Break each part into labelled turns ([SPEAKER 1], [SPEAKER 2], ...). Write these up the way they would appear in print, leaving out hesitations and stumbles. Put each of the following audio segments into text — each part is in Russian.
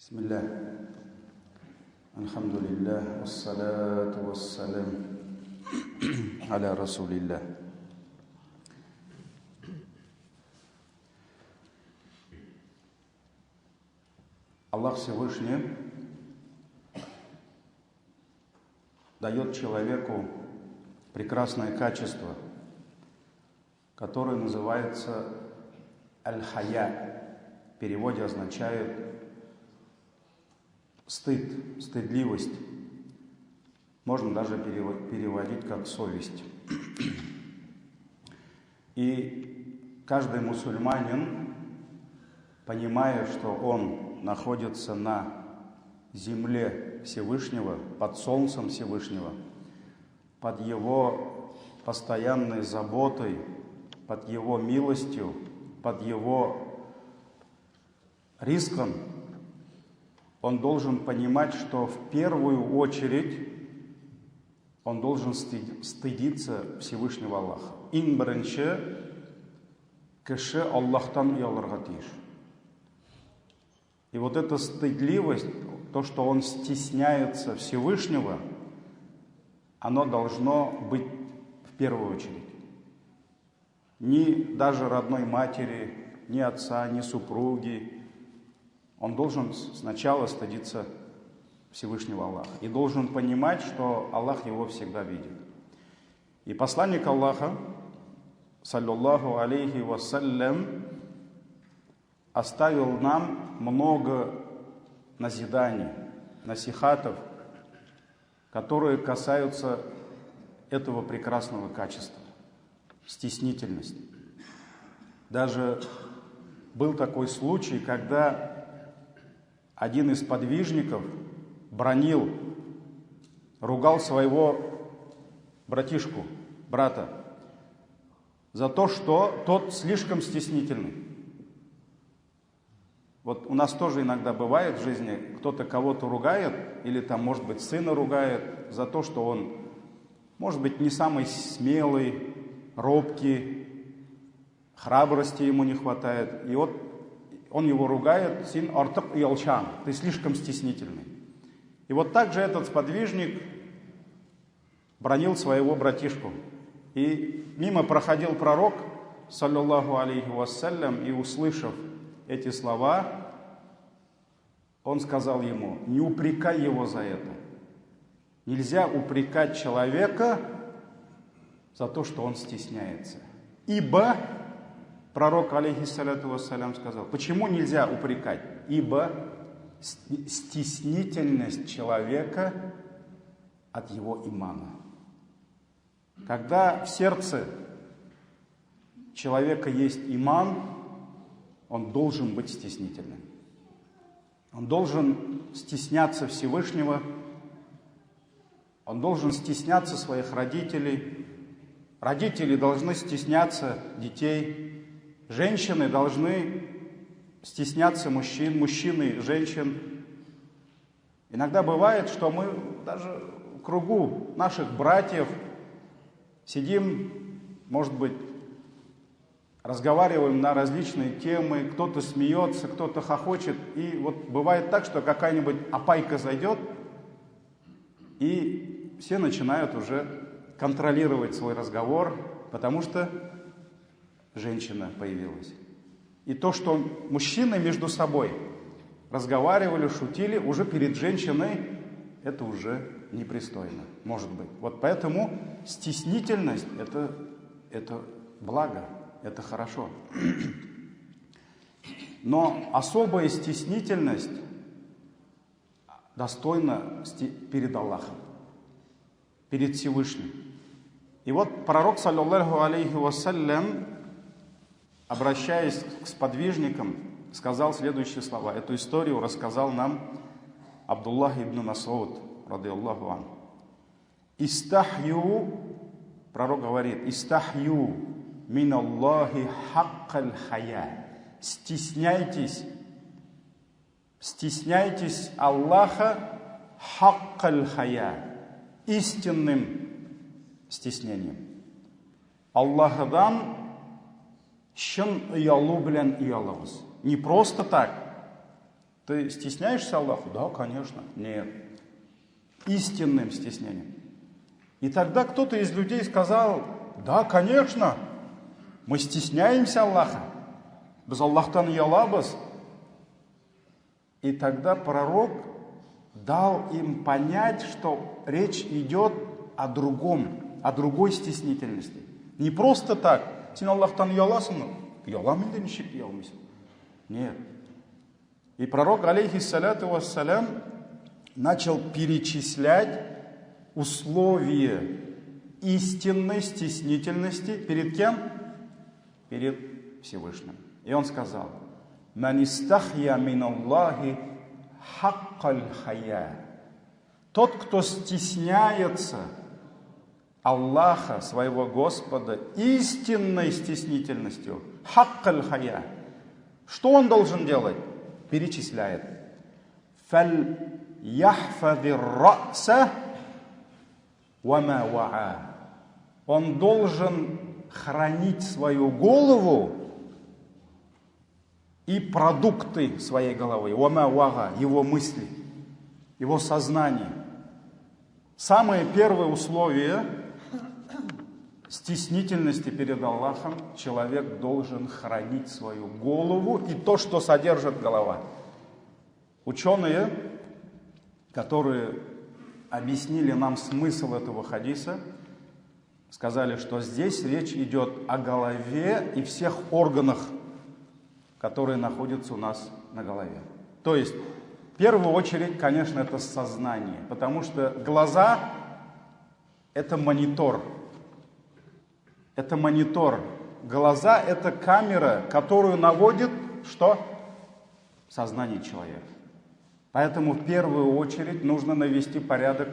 [SPEAKER 1] Бисмилля. Алхамдулилля. Вассалату вассалям аля расулилля. Аллах Всевышний дает человеку прекрасное качество, которое называется аль-хая. В переводе означает стыд, стыдливость. Можно даже переводить как совесть. И каждый мусульманин, понимая, что он находится на земле Всевышнего, под солнцем Всевышнего, под его постоянной заботой, под его милостью, под его риском, он должен понимать, что в первую очередь он должен стыдиться Всевышнего Аллаха. Ин бірінші кіші Аллахтан ұяларға тиіш. И вот эта стыдливость, то, что он стесняется Всевышнего, оно должно быть в первую очередь. Ни даже родной матери, ни отца, ни супруги. Он должен сначала стыдиться Всевышнего Аллаха. И должен понимать, что Аллах его всегда видит. И посланник Аллаха, саллаллаху алейхи вассалям, оставил нам много назиданий, насихатов, которые касаются этого прекрасного качества – стеснительность. Даже был такой случай, когда один из подвижников бранил, ругал своего братишку, брата, за то, что тот слишком стеснительный. Вот у нас тоже иногда бывает в жизни, кто-то кого-то ругает, или там, может быть, сына ругает за то, что он, может быть, не самый смелый, робкий, храбрости ему не хватает. И вот он его ругает: «Син артык ялчан», ты слишком стеснительный. И вот так же этот сподвижник бранил своего братишку. И мимо проходил пророк, саллаллаху алейхи вассалям, и, услышав эти слова, он сказал ему: не упрекай его за это. Нельзя упрекать человека за то, что он стесняется. Ибо пророк, алейхиссаляту вассалям, сказал: почему нельзя упрекать? Ибо стеснительность человека от его имана. Когда в сердце человека есть иман, он должен быть стеснительным. Он должен стесняться Всевышнего, он должен стесняться своих родителей. Родители должны стесняться детей. Женщины должны стесняться мужчин, мужчины женщин. Иногда бывает, что мы даже в кругу наших братьев сидим, может быть, разговариваем на различные темы, кто-то смеется, кто-то хохочет. И вот бывает так, что какая-нибудь опайка зайдет, и все начинают уже контролировать свой разговор, потому что женщина появилась. И то, что мужчины между собой разговаривали, шутили, уже перед женщиной, это уже непристойно, может быть. Вот поэтому стеснительность – это благо, это хорошо. Но особая стеснительность достойна перед Аллахом, перед Всевышним. И вот пророк, саллаллаху алейхи вассалям, обращаясь к сподвижникам, сказал следующие слова. Эту историю рассказал нам Абдуллах ибн Мас'уд, радиаллаху ан. Истахью, пророк говорит, истахью мин Аллахи хаккаль хая. Стесняйтесь Аллаха хаккаль хая, истинным стеснением. Аллахадан шын ұялу білән ұялығыз. Не просто так. Ты стесняешься Аллаху? Да, конечно. Нет. Истинным стеснением. И тогда кто-то из людей сказал: да, конечно, мы стесняемся Аллаха. Без Аллахтан ялабыз. И тогда пророк дал им понять, что речь идет о другом, о другой стеснительности. Не просто так. Сен Аллахтан яласың, яламын да нешек ялмайсың. Нет. И пророк, алейхиссаляту вассалям, начал перечислять условия истинной стеснительности перед кем? Перед Всевышним. И он сказал: «Ман истахья мин Аллахи хаккаль хая». Тот, кто стесняется Аллаха, своего Господа, истинной стеснительностью, хаккаль хая. Что он должен делать? Перечисляет. «Фаль яхфадир раса вама ваа». Он должен хранить свою голову и продукты своей головы, вама ваа, его мысли, его сознание. Самое первое условие стеснительности перед Аллахом: человек должен хранить свою голову и то, что содержит голова. Ученые, которые объяснили нам смысл этого хадиса, сказали, что здесь речь идет о голове и всех органах, которые находятся у нас на голове. То есть, в первую очередь, конечно, это сознание, потому что глаза – это монитор. Это монитор. Глаза – это камера, которую наводит что? Сознание человека. Поэтому в первую очередь нужно навести порядок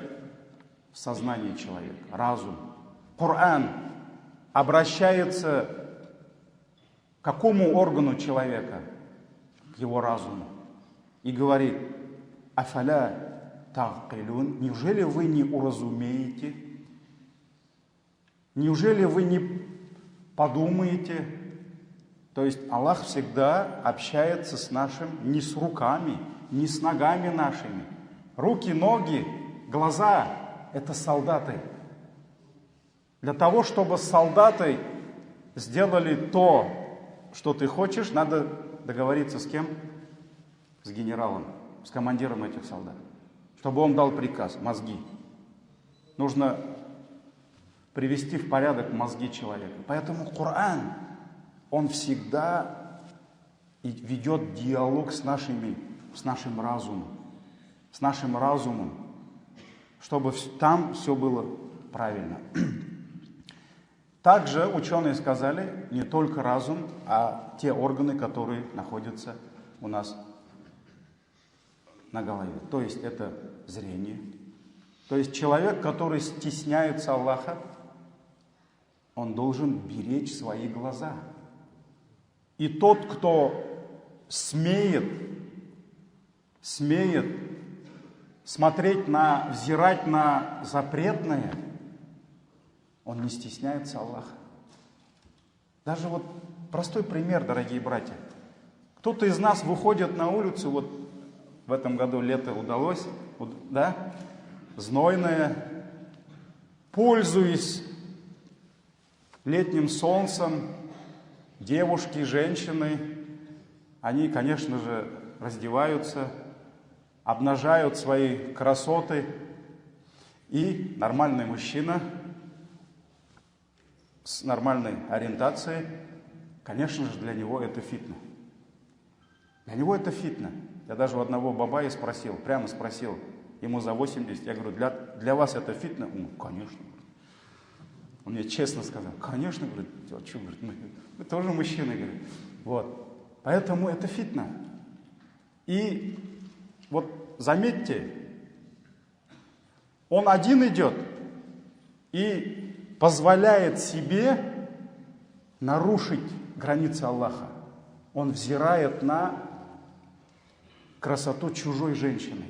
[SPEAKER 1] в сознании человека, разум. Коран обращается к какому органу человека? К его разуму. И говорит: «Афаля тағқилун». Неужели вы не уразумеете? Неужели вы не подумаете? То есть Аллах всегда общается с нашим не с руками, не с ногами нашими. Руки, ноги, глаза – это солдаты. Для того, чтобы солдаты сделали то, что ты хочешь, надо договориться с кем? С генералом, с командиром этих солдат. Чтобы он дал приказ, мозги. Нужно привести в порядок мозги человека. Поэтому Коран, он всегда ведет диалог с нашим разумом. С нашим разумом. Чтобы там все было правильно. Также ученые сказали, не только разум, а те органы, которые находятся у нас на голове. То есть это зрение. То есть человек, который стесняется Аллаха, он должен беречь свои глаза. И тот, кто смеет смотреть взирать на запретное, он не стесняется Аллаха. Даже вот простой пример, дорогие братья. Кто-то из нас выходит на улицу, вот в этом году лето удалось, да, знойное, пользуясь летним солнцем, девушки, женщины, они, конечно же, раздеваются, обнажают свои красоты, и нормальный мужчина с нормальной ориентацией, конечно же, для него это фитна. Для него это фитна. Я даже у одного бабая спросил, прямо спросил, ему за 80, я говорю, для вас это фитна? Он, конечно. Он мне честно сказал, конечно, говорит, а что, говорит, мы тоже мужчины, говорит. Вот. Поэтому это фитна. И вот заметьте, он один идет и позволяет себе нарушить границы Аллаха. Он взирает на красоту чужой женщины,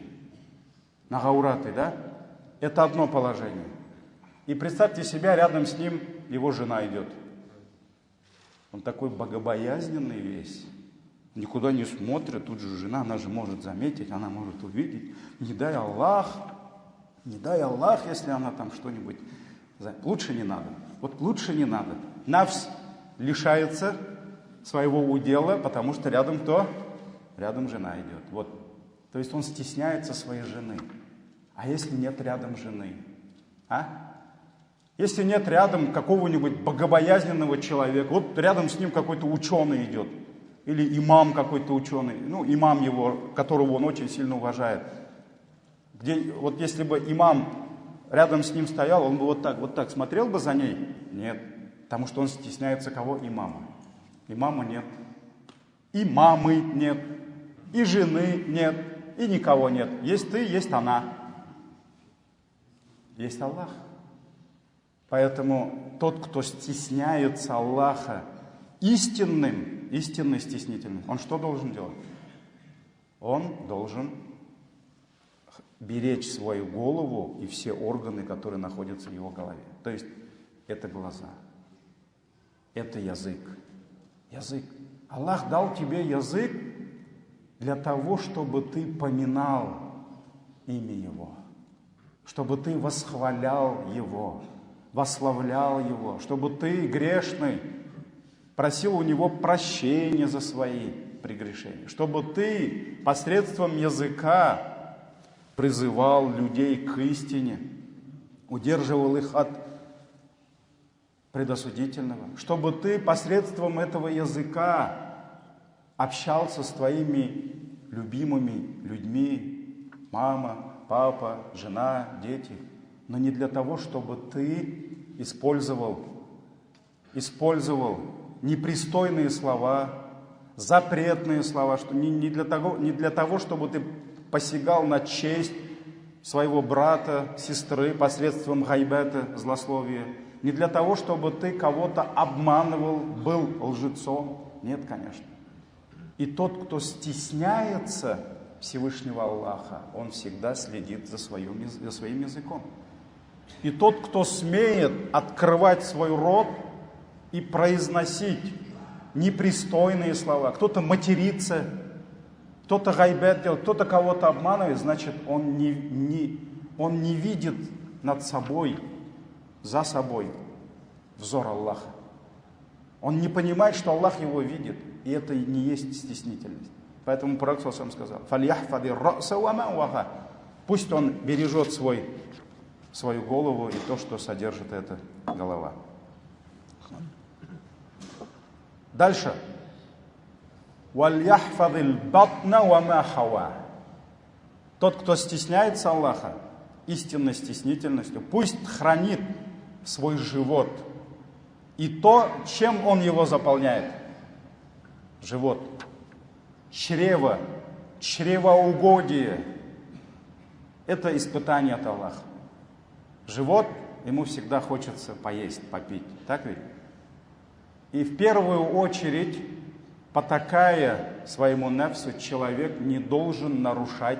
[SPEAKER 1] на гаураты, да? Это одно положение. И представьте себя, рядом с ним его жена идет. Он такой богобоязненный весь, никуда не смотрят, тут же жена, она же может заметить, она может увидеть. Не дай Аллах, если она там что-нибудь... Лучше не надо. Вот лучше не надо. Нафс лишается своего удела, потому что рядом кто? Рядом жена идет. Вот. То есть он стесняется своей жены. А если нет рядом жены? Если нет рядом какого-нибудь богобоязненного человека, вот рядом с ним какой-то ученый идет, или имам какой-то ученый, имам его, которого он очень сильно уважает. Вот если бы имам рядом с ним стоял, он бы вот так смотрел бы за ней? Нет, потому что он стесняется кого? Имама. Имама нет. И мамы нет, и жены нет, и никого нет. Есть ты, есть она. Есть Аллах. Поэтому тот, кто стесняется Аллаха истинной стеснительным, он что должен делать? Он должен беречь свою голову и все органы, которые находятся в его голове. То есть это глаза, это язык. Аллах дал тебе язык для того, чтобы ты поминал имя Его, чтобы ты восхвалял Его, восславлял Его, чтобы ты, грешный, просил у Него прощения за свои прегрешения, чтобы ты посредством языка призывал людей к истине, удерживал их от предосудительного, чтобы ты посредством этого языка общался с твоими любимыми людьми, мама, папа, жена, дети, но не для того, чтобы ты использовал непристойные слова, запретные слова, не для того, чтобы ты посягал на честь своего брата, сестры посредством гайбета, злословия, не для того, чтобы ты кого-то обманывал, был лжецом. Нет, конечно. И тот, кто стесняется Всевышнего Аллаха, он всегда следит за своим языком. И тот, кто смеет открывать свой рот и произносить непристойные слова, кто-то матерится, кто-то гайбет делает, кто-то кого-то обманывает, значит, он не видит над собой, за собой взор Аллаха. Он не понимает, что Аллах его видит, и это не есть стеснительность. Поэтому пророк сам сказал: пусть он бережет свою голову и то, что содержит эта голова. Дальше. Тот, кто стесняется Аллаха истинной стеснительностью, пусть хранит свой живот и то, чем он его заполняет. Живот, чрево, чревоугодие – это испытание от Аллаха. Живот, ему всегда хочется поесть, попить, так ведь? И в первую очередь, потакая своему нефсу, человек не должен нарушать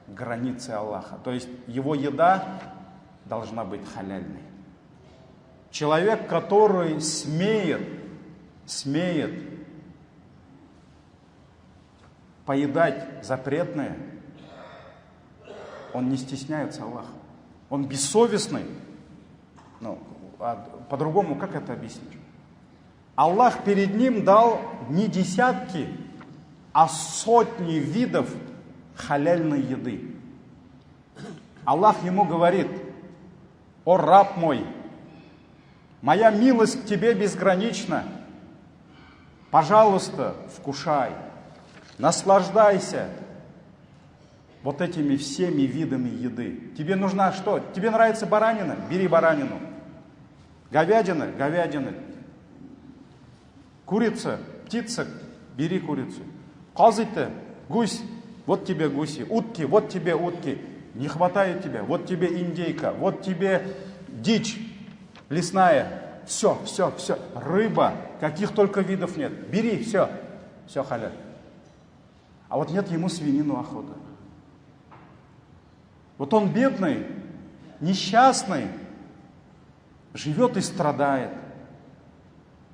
[SPEAKER 1] границы Аллаха. То есть его еда должна быть халяльной. Человек, который смеет поедать запретное, он не стесняется Аллаха. Он бессовестный. По-другому как это объяснить? Аллах перед ним дал не десятки, а сотни видов халяльной еды. Аллах ему говорит: «О раб мой, моя милость к тебе безгранична. Пожалуйста, вкушай, наслаждайся вот этими всеми видами еды. Тебе нужна что? Тебе нравится баранина? Бери баранину. Говядина? Говядина. Курица, птица? Бери курицу. Казы-то, гусь? Вот тебе гуси. Утки? Вот тебе утки. Не хватает тебе? Вот тебе индейка. Вот тебе дичь лесная. Все. Рыба. Каких только видов нет. Бери, все халяль. А вот нет ему свинину охота. Вот он бедный, несчастный, живет и страдает.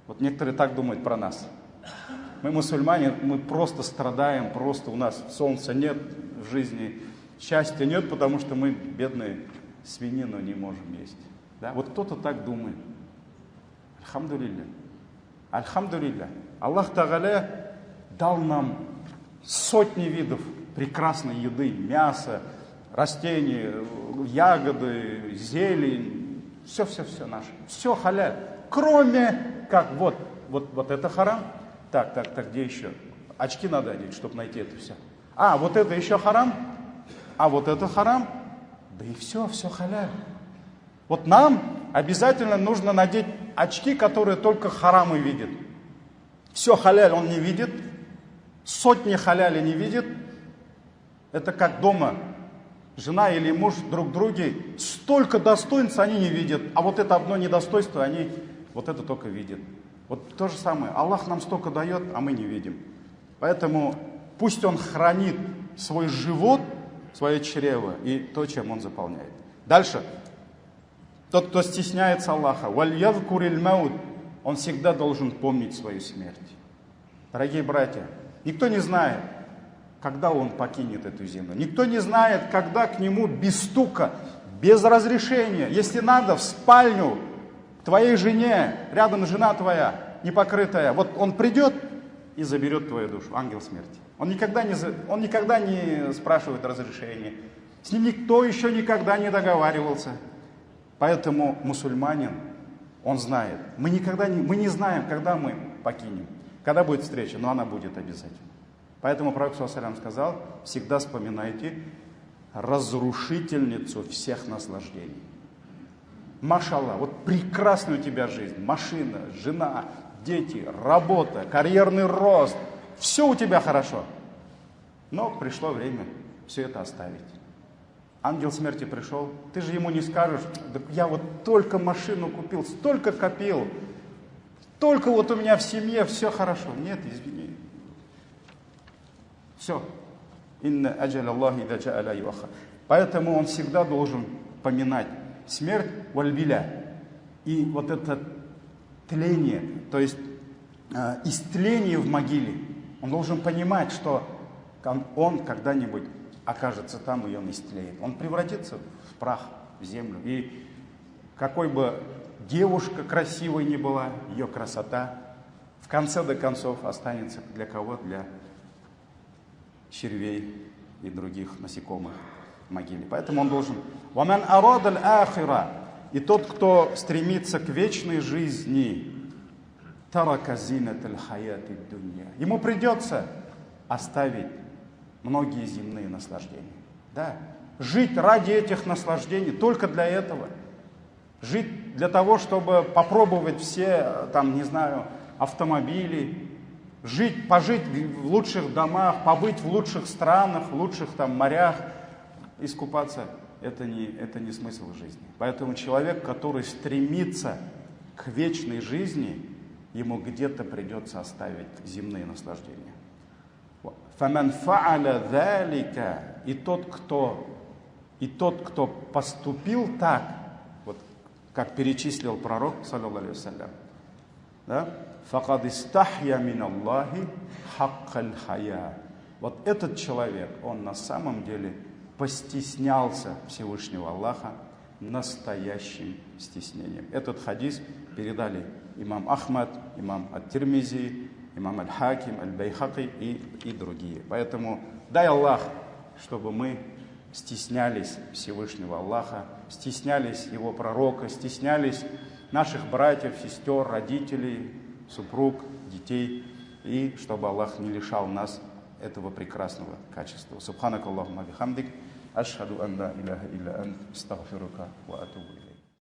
[SPEAKER 1] Вот некоторые так думают про нас. Мы мусульмане, мы просто страдаем, просто у нас солнца нет в жизни, счастья нет, потому что мы, бедные, свинину не можем есть. Да? Вот кто-то так думает. Альхамдулилля. Альхамдулилля. Аллах Тааля дал нам сотни видов прекрасной еды, мяса, растения, ягоды, зелень, все наше, все халяль, кроме как вот это харам. Так, где еще? Очки надо одеть, чтобы найти это все. А, вот это еще харам, а вот это харам, да и все халяль. Вот нам обязательно нужно надеть очки, которые только харамы видят. Все халяль он не видит, сотни халяли не видит. Это как дома. Жена или муж друг друге, столько достоинств они не видят, а вот это одно недостоинство они вот это только видят. Вот то же самое. Аллах нам столько дает, а мы не видим. Поэтому пусть Он хранит свой живот, свое чрево и то, чем Он заполняет. Дальше. Тот, кто стесняется Аллаха, валь-ядкуриль маут, он всегда должен помнить свою смерть. Дорогие братья, никто не знает, когда он покинет эту землю. Никто не знает, когда к нему без стука, без разрешения, если надо, в спальню к твоей жене, рядом жена твоя, непокрытая, вот он придет и заберет твою душу, ангел смерти. Он никогда не спрашивает разрешения. С ним никто еще никогда не договаривался. Поэтому мусульманин, он знает. Мы не знаем, когда мы покинем, когда будет встреча, но она будет обязательно. Поэтому Пророк ﷺ сказал, всегда вспоминайте разрушительницу всех наслаждений. Машаллах, вот прекрасная у тебя жизнь, машина, жена, дети, работа, карьерный рост, все у тебя хорошо. Но пришло время все это оставить. Ангел смерти пришел, ты же ему не скажешь, да я вот только машину купил, столько копил, только вот у меня в семье все хорошо. Нет, извини. Все. Инна аджаль Аллахи да джа'аля юаха. Поэтому он всегда должен поминать смерть вальбиля. И вот это тление, то есть истление в могиле. Он должен понимать, что он когда-нибудь окажется там, и он истлеет. Он превратится в прах, в землю. И какой бы девушка красивой ни была, ее красота в конце до концов останется для кого? Для червей и других насекомых в могиле. Поэтому он должен... «Ваман арадаль ахира». И тот, кто стремится к вечной жизни, тарака зинаталь хаяти дунья. Ему придется оставить многие земные наслаждения. Да. Жить ради этих наслаждений, только для этого. Жить для того, чтобы попробовать все, там, не знаю, автомобили, пожить в лучших домах, побыть в лучших странах, в лучших там морях, искупаться, это не смысл жизни. Поэтому человек, который стремится к вечной жизни, ему где-то придется оставить земные наслаждения. فَمَنْ فَعَلَ ذَلِكَ. И тот, кто поступил так, вот как перечислил пророк, саллаллаху алейхи вассалям, да? فَقَدْ اسْتَحْيَا مِنَ اللَّهِ حَقَّ الْحَيَاءِ. Вот этот человек, он на самом деле постеснялся Всевышнего Аллаха настоящим стеснением. Этот хадис передали имам Ахмад, имам Ат-Тирмизи, имам Аль-Хаким, Аль-Байхаки и другие. Поэтому дай Аллах, чтобы мы стеснялись Всевышнего Аллаха, стеснялись Его пророка, стеснялись наших братьев, сестер, родителей, супруг, детей, и чтобы Аллах не лишал нас этого прекрасного качества. Субханак Аллахумма бихамдик, ашхаду ан ла иляха илля ант, астагфирука ва атубу илейк.